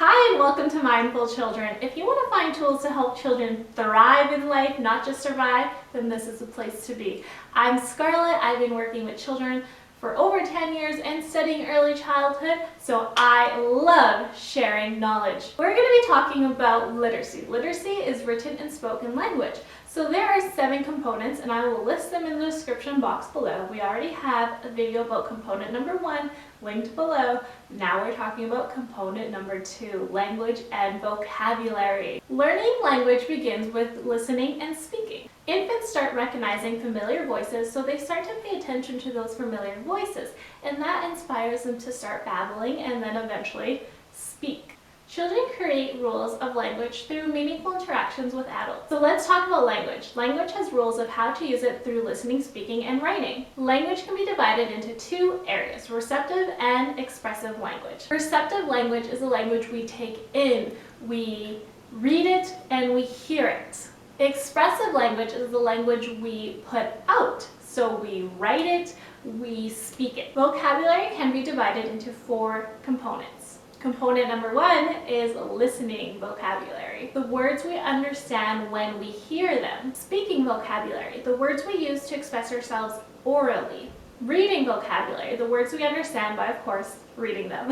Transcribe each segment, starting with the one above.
Hi and welcome to Mindful Children. If you want to find tools to help children thrive in life, not just survive, then this is the place to be. I'm Scarlett. I've been working with children for over 10 years and studying early childhood, so I love sharing knowledge. We're going to be talking about literacy. Literacy is written and spoken language. So there are 7 components and I will list them in the description box below. We already have a video about component number 1 linked below. Now we're talking about component number 2, language and vocabulary. Learning language begins with listening and speaking. Infants start recognizing familiar voices, so they start to pay attention to those familiar voices, and that inspires them to start babbling and then eventually speak. Children create rules of language through meaningful interactions with adults. So let's talk about language. Language has rules of how to use it through listening, speaking, and writing. Language can be divided into 2 areas, receptive and expressive language. Receptive language is a language we take in, we read it, and we hear it. Expressive language is the language we put out. So we write it, we speak it. Vocabulary can be divided into 4 components. Component number 1 is listening vocabulary, the words we understand when we hear them. Speaking vocabulary, the words we use to express ourselves orally. Reading vocabulary, the words we understand by, of course, reading them.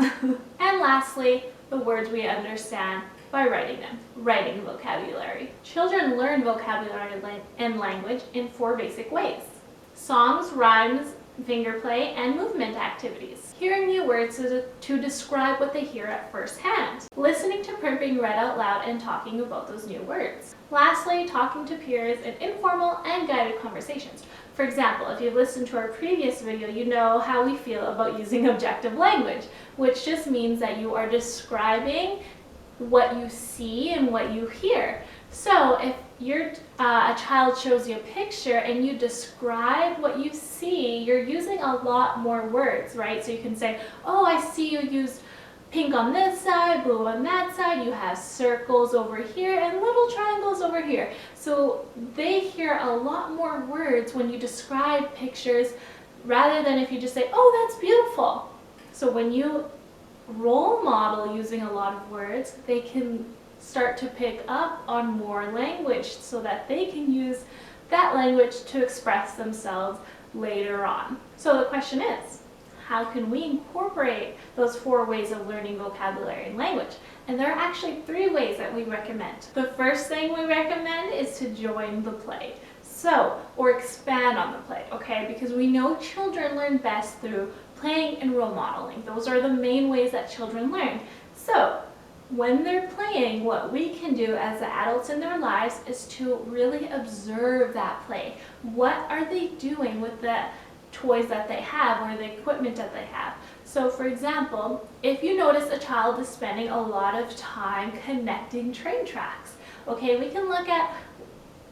And lastly, the words we understand by writing them. Writing vocabulary. Children learn vocabulary and language in 4 basic ways: songs, rhymes, finger play, and movement activities. Hearing new words to describe what they hear at first hand. Listening to print being read out loud and talking about those new words. Lastly, talking to peers in informal and guided conversations. For example, if you've listened to our previous video, you know how we feel about using objective language, which just means that you are describing what you see and what you hear. So if a child shows you a picture and you describe what you see, you're using a lot more words, right? So you can say, oh, I see you used pink on this side, blue on that side, you have circles over here and little triangles over here. So they hear a lot more words when you describe pictures rather than if you just say, oh, that's beautiful. So when you role model using a lot of words, they can start to pick up on more language so that they can use that language to express themselves later on. So the question is, how can we incorporate those 4 ways of learning vocabulary and language? And there are actually 3 ways that we recommend. The first thing we recommend is to join the play. Or expand on the play, okay? Because we know children learn best through playing and role modeling. Those are the main ways that children learn. So when they're playing, what we can do as the adults in their lives is to really observe that play. What are they doing with the toys that they have or the equipment that they have? So for example, if you notice a child is spending a lot of time connecting train tracks, okay, we can look at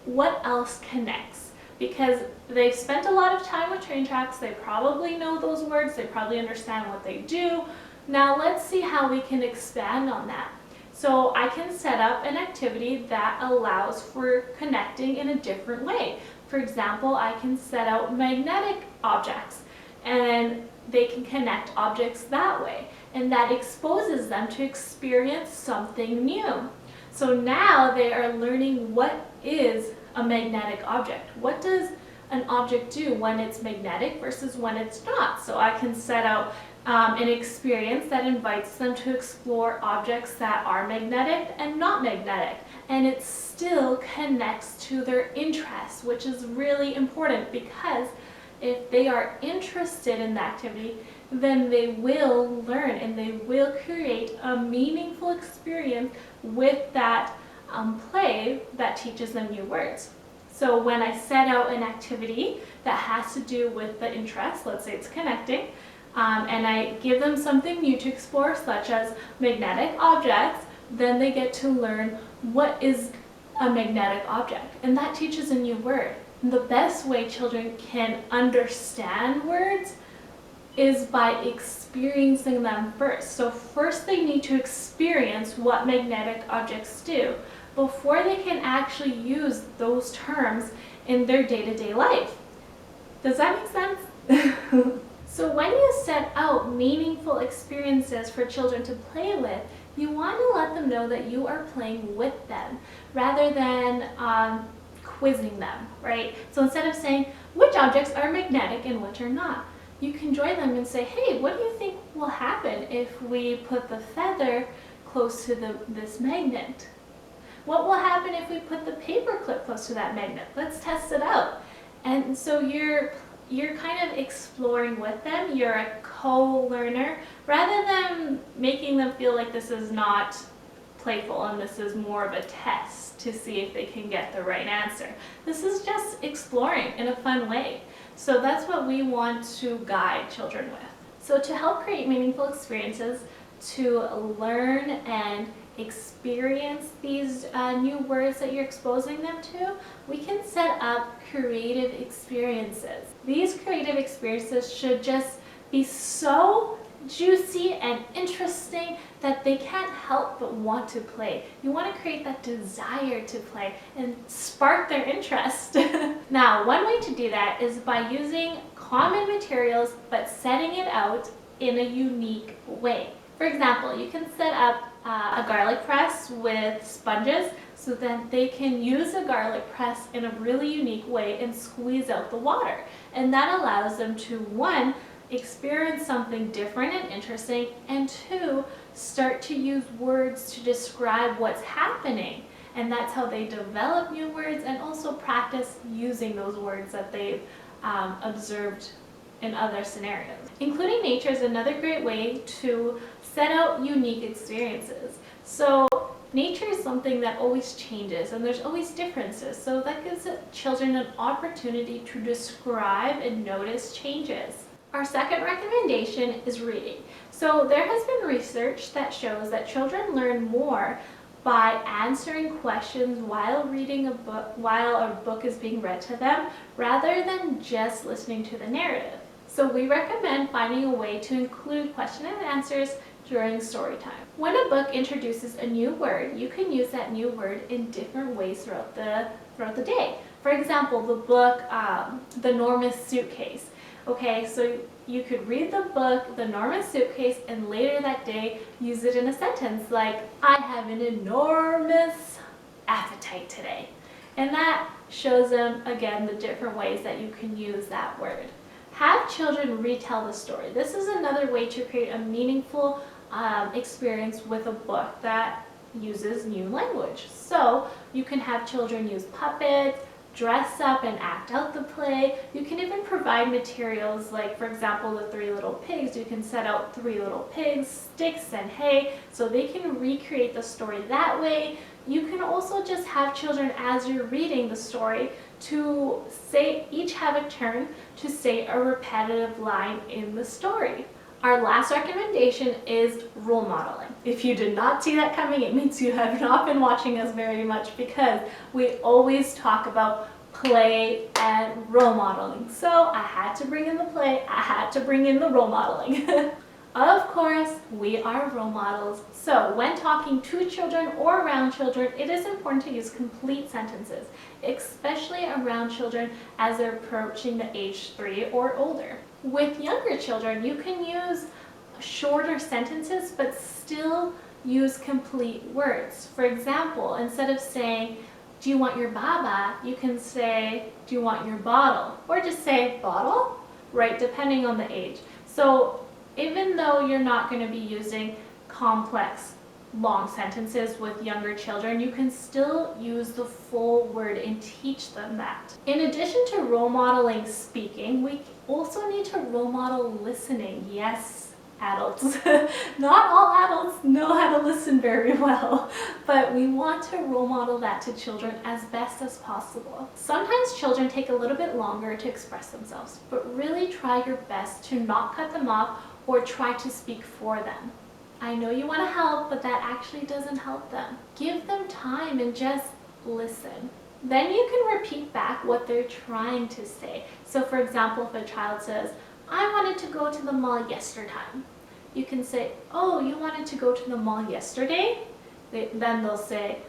what else connects. Because they've spent a lot of time with train tracks, they probably know those words, they probably understand what they do. Now let's see how we can expand on that. So I can set up an activity that allows for connecting in a different way. For example, I can set out magnetic objects and they can connect objects that way. And that exposes them to experience something new. So now they are learning what is a magnetic object. What does an object do when it's magnetic versus when it's not? So I can set out an experience that invites them to explore objects that are magnetic and not magnetic. And it still connects to their interests, which is really important because if they are interested in the activity, then they will learn and they will create a meaningful experience with that play that teaches them new words. So when I set out an activity that has to do with the interest, let's say it's connecting, and I give them something new to explore, such as magnetic objects, then they get to learn what is a magnetic object, and that teaches a new word. And the best way children can understand words is by experiencing them first. So first they need to experience what magnetic objects do before they can actually use those terms in their day-to-day life. Does that make sense? So when you set out meaningful experiences for children to play with, You want to let them know that you are playing with them rather than quizzing them, right? So instead of saying which objects are magnetic and which are not, you can join them and say, hey, what do you think will happen if we put the feather close to this magnet? What will happen if we put the paper clip close to that magnet? Let's test it out. And so you're kind of exploring with them. You're a co-learner rather than making them feel like this is not playful and this is more of a test to see if they can get the right answer. This is just exploring in a fun way. So that's what we want to guide children with. So to help create meaningful experiences, to learn and experience these new words that you're exposing them to, we can set up creative experiences. These creative experiences should just be so juicy and interesting that they can't help but want to play. You want to create that desire to play and spark their interest. Now, one way to do that is by using common materials but setting it out in a unique way. For example, you can set up a garlic press with sponges so that they can use a garlic press in a really unique way and squeeze out the water. And that allows them to, one, experience something different and interesting, and two, start to use words to describe what's happening. And that's how they develop new words and also practice using those words that they've observed in other scenarios. Including nature is another great way to set out unique experiences. So nature is something that always changes and there's always differences. So that gives children an opportunity to describe and notice changes. Our second recommendation is reading. So there has been research that shows that children learn more by answering questions while reading a book, while a book is being read to them, rather than just listening to the narrative. So we recommend finding a way to include question and answers during story time. When a book introduces a new word, you can use that new word in different ways throughout the day. For example, the book, The Enormous Suitcase. Okay, so you could read the book, The Enormous Suitcase, and later that day use it in a sentence like, I have an enormous appetite today. And that shows them, again, the different ways that you can use that word. Have children retell the story. This is another way to create a meaningful experience with a book that uses new language. So you can have children use puppets, dress up and act out the play. You can even provide materials like, for example, the 3 Little Pigs. You can set out 3 little pigs, sticks, and hay, so they can recreate the story that way. You can also just have children, as you're reading the story, to say, each have a turn to say a repetitive line in the story. Our last recommendation is role modeling. If you did not see that coming, it means you have not been watching us very much, because we always talk about play and role modeling. So I had to bring in the play, I had to bring in the role modeling. Of course, we are role models. So when talking to children or around children, it is important to use complete sentences, especially around children as they're approaching the age 3 or older. With younger children, you can use shorter sentences, but still use complete words. For example, instead of saying, do you want your baba? You can say, do you want your bottle? Or just say, bottle, right, depending on the age. So even though you're not going to be using complex, long sentences with younger children, you can still use the full word and teach them that. In addition to role modeling speaking, we also need to role model listening. Yes, adults. Not all adults know how to listen very well, but we want to role model that to children as best as possible. Sometimes children take a little bit longer to express themselves, but really try your best to not cut them off or try to speak for them. I know you want to help, but that actually doesn't help them. Give them time and just listen. Then you can repeat back what they're trying to say. So for example, if a child says, I wanted to go to the mall yesterday, you can say, oh, you wanted to go to the mall yesterday? Then they'll say,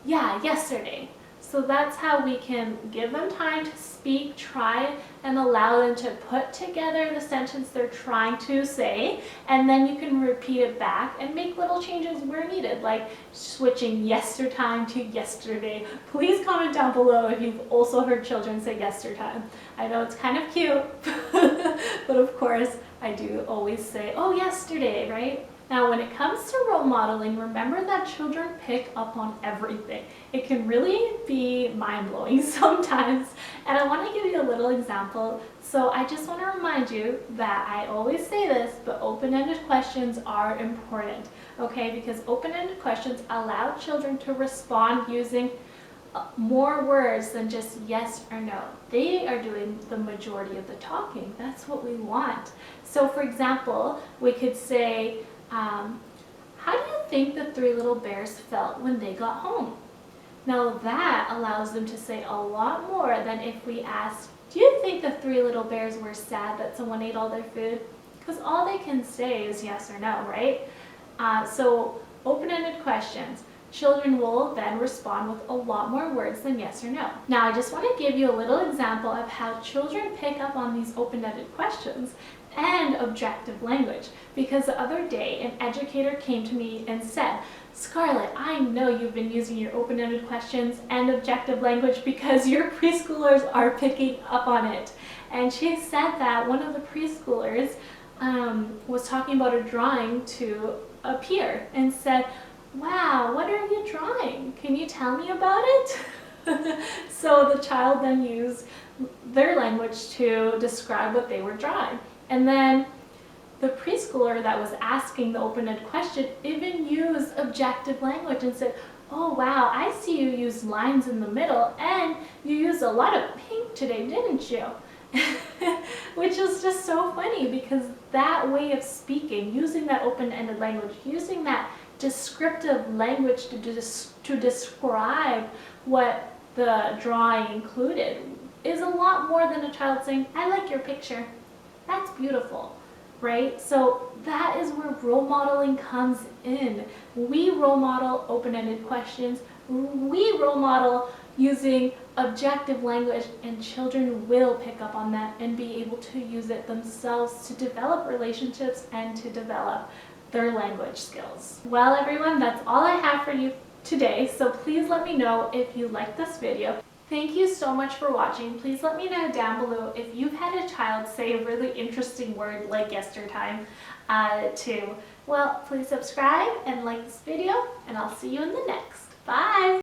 yeah, yesterday. So that's how we can give them time to speak, try, and allow them to put together the sentence they're trying to say, and then you can repeat it back and make little changes where needed, like switching yestertime to yesterday. Please comment down below if you've also heard children say yestertime. I know it's kind of cute, but of course I do always say, oh, yesterday, right? Now, when it comes to role modeling, remember that children pick up on everything. It can really be mind-blowing sometimes, and I want to give you a little example. So I just want to remind you that I always say this, but open-ended questions are important, okay? Because open-ended questions allow children to respond using more words than just yes or no. They are doing the majority of the talking. That's what we want. So for example, we could say, how do you think the three little bears felt when they got home? Now that allows them to say a lot more than if we asked, do you think the three little bears were sad that someone ate all their food? Because all they can say is yes or no, right? So open-ended questions. Children will then respond with a lot more words than yes or no. Now I just want to give you a little example of how children pick up on these open-ended questions and objective language, because the other day an educator came to me and said, Scarlett, I know you've been using your open-ended questions and objective language because your preschoolers are picking up on it. And she said that one of the preschoolers was talking about a drawing to a peer and said, wow, what are you drawing? Can you tell me about it? So the child then used their language to describe what they were drawing. And then the preschooler that was asking the open-ended question even used objective language and said, oh wow, I see you use lines in the middle and you used a lot of pink today, didn't you? Which is just so funny, because that way of speaking, using that open-ended language, using that descriptive language to describe what the drawing included is a lot more than a child saying, I like your picture. That's beautiful, right? So that is where role modeling comes in. We role model open-ended questions. We role model using objective language, and children will pick up on that and be able to use it themselves to develop relationships and to develop their language skills. Well, everyone, that's all I have for you today. So please let me know if you liked this video. Thank you so much for watching. Please let me know down below if you've had a child say a really interesting word like yestertime too. Well, please subscribe and like this video, and I'll see you in the next. Bye!